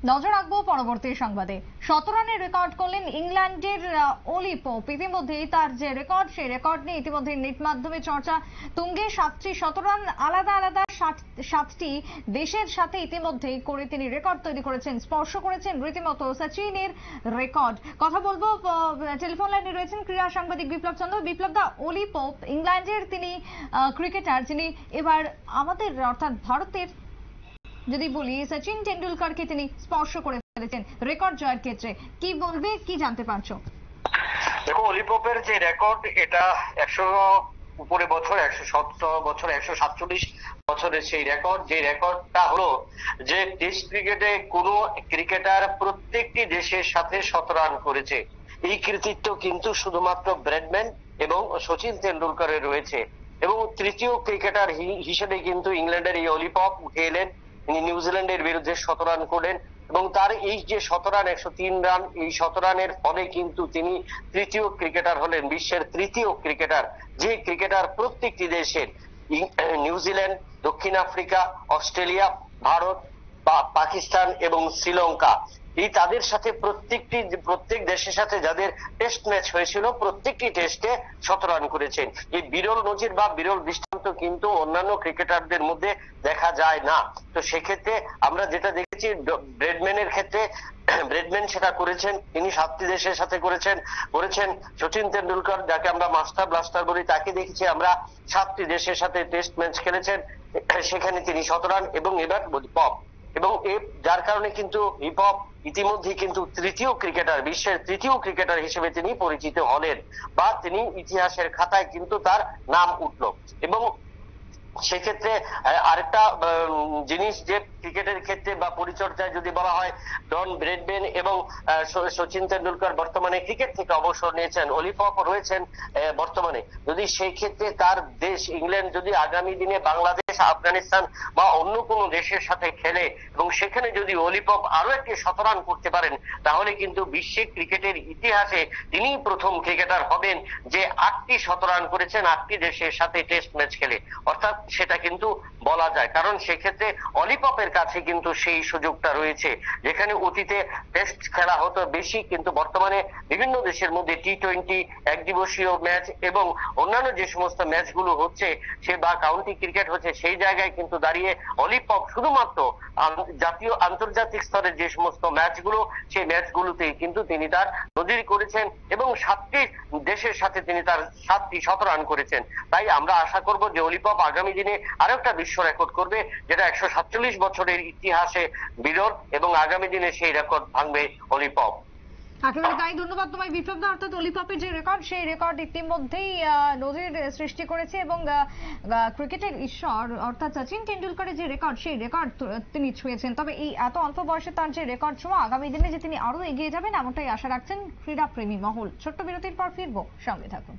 নজর রাখবো পরবর্তী সংবাদে। 17 রানের রেকর্ড করলেন ইংল্যান্ডের ওলি পোপ। ইতিমধ্যেই তার যে রেকর্ড, সেই রেকর্ড নিয়ে ইতিমধ্যে নেট মাধ্যমে চর্চা তুঙ্গে। 17 রান আলাদা আলাদা 7টি দেশের সাথে ইতিমধ্যেই করে তিনি রেকর্ড তৈরি করেছেন, স্পর্শ করেছেন রীতিমতো সচিনের রেকর্ড। কথা বলবো, টেলিফোন লাইনে রয়েছেন ক্রীড়া সাংবাদিক বিপ্লব চন্দ্র। বিপ্লব দা, ওলি পোপ ইংল্যান্ডের তিনি ক্রিকেটার, যিনি এবার আমাদের অর্থাৎ ভারতের যদি বলি সচিন টেন্ডুলকারকে তিনি স্পর্শ করে ফেলেছেন রেকর্ড জয়ের ক্ষেত্রে। কি বলবে, কি জানতে পারছো? দেখো, অলি পোপের যে রেকর্ড, এটা 100 উপরে বছর, 117 বছর, 147 বছরের সেই রেকর্ড। যে রেকর্ডটা হলো যে টেস্ট ক্রিকেটে কোনো ক্রিকেটার প্রত্যেকটি দেশের সাথে 17 রান করেছে। এই কৃতিত্ব কিন্তু শুধুমাত্র ব্র্যাডম্যান এবং সচিন তেন্ডুলকারের রয়েছে। এবং তৃতীয় ক্রিকেটার হিসেবে কিন্তু ইংল্যান্ডের এই অলি পপ উঠে এলেন। তিনি নিউজিল্যান্ডের বিরুদ্ধে 17 রান করেন এবং তার এই যে 17 রান, 103 রান, এই 17 রানের ফলে কিন্তু তিনি তৃতীয় ক্রিকেটার হলেন, বিশ্বের তৃতীয় ক্রিকেটার যে ক্রিকেটার প্রত্যেকটি দেশের, নিউজিল্যান্ড, দক্ষিণ আফ্রিকা, অস্ট্রেলিয়া, ভারত, পাকিস্তান এবং শ্রীলঙ্কা, এই তাদের সাথে প্রত্যেক দেশের সাথে যাদের টেস্ট ম্যাচ হয়েছিল প্রত্যেকটি টেস্টে 17 রান করেছেন। এই বিরল নজির বা বিরল দৃষ্টান্ত কিন্তু অন্যান্য ক্রিকেটারদের মধ্যে দেখা যায় না। তো সেক্ষেত্রে আমরা যেটা দেখেছি ব্রেডম্যানের ক্ষেত্রে, ব্রেডম্যান সেটা করেছেন, তিনি 7টি দেশের সাথে করেছেন। সচিন তেন্ডুলকার, যাকে আমরা মাস্টার ব্লাস্টার বলি, তাকে দেখেছি আমরা 7টি দেশের সাথে টেস্ট ম্যাচ খেলেছেন, সেখানে তিনি 17 রান। এবং এবার বলি পপ, এবং যার কারণে কিন্তু হিপহপ ইতিমধ্যে কিন্তু তৃতীয় ক্রিকেটার, বিশ্বের তৃতীয় ক্রিকেটার হিসেবে তিনি পরিচিত হলেন, বা তিনি ইতিহাসের খাতায় কিন্তু তার নাম উঠল। এবং সেক্ষেত্রে আরেকটা জিনিস, যে ক্রিকেটের ক্ষেত্রে বা পরিচর্যায় যদি বলা হয়, ডন ব্রেডম্যান এবং সচিন তেন্ডুলকার বর্তমানে ক্রিকেট থেকে অবসর নিয়েছেন, অলি পপ রয়েছেন বর্তমানে। যদি সেই ক্ষেত্রে তার দেশ ইংল্যান্ড যদি আগামী দিনে বাংলাদেশ, আফগানিস্তান বা অন্য কোনো দেশের সাথে খেলে এবং সেখানে যদি অলি পপ আরো একটি 17 রান করতে পারেন, তাহলে কিন্তু বিশ্বের ক্রিকেটের ইতিহাসে তিনি প্রথম ক্রিকেটার হবেন যে 8টি 17 রান করেছেন 8টি দেশের সাথে টেস্ট ম্যাচ খেলে। অর্থাৎ সেটা কিন্তু বলা যায়, কারণ সেক্ষেত্রে অলি পপের কাছে কিন্তু সেই সুযোগটা রয়েছে। যেখানে অতীতে টেস্ট খেলা হতো বেশি, কিন্তু বর্তমানে বিভিন্ন দেশের মধ্যে টি-20 একদিবসীয় ম্যাচ এবং অন্যান্য যে সমস্ত ম্যাচগুলো হচ্ছে, সে বা কাউন্টি ক্রিকেট হচ্ছে, সেই জায়গায় কিন্তু দাঁড়িয়ে অলি পপ শুধুমাত্র জাতীয় আন্তর্জাতিক স্তরের যে সমস্ত ম্যাচগুলো, সেই ম্যাচগুলোতেই কিন্তু তিনি তার নজির করেছেন এবং 7টি দেশের সাথে তিনি তার 7টি 17 রান করেছেন। তাই আমরা আশা করব যে অলি পপ আগামী দিনে আরো একটা বিশ্ব রেকর্ড করবে, যেটা 147 বছরের ইতিহাসে বিরল, এবং আগামী দিনে সেই রেকর্ড ভাঙবে অলি পপ। একেবারে তাই। ধন্যবাদ তোমায় বিপ্লব দা। অর্থাৎ অলি পপের যে রেকর্ড, সেই রেকর্ড ইতিমধ্যেই নজির সৃষ্টি করেছে এবং ক্রিকেটের ঈশ্বর অর্থাৎ সচিন টেন্ডুলকারের যে রেকর্ড, সেই রেকর্ড তিনি ছুঁয়েছেন। তবে এই এত অল্প বয়সে তার যে রেকর্ড ছোঁয়া, আগামী দিনে যে তিনি আরো এগিয়ে যাবেন, এমনটাই আশা রাখছেন ক্রীড়া প্রেমী মহল। ছোট্ট বিরতির পর ফিরবো, সঙ্গে থাকুন।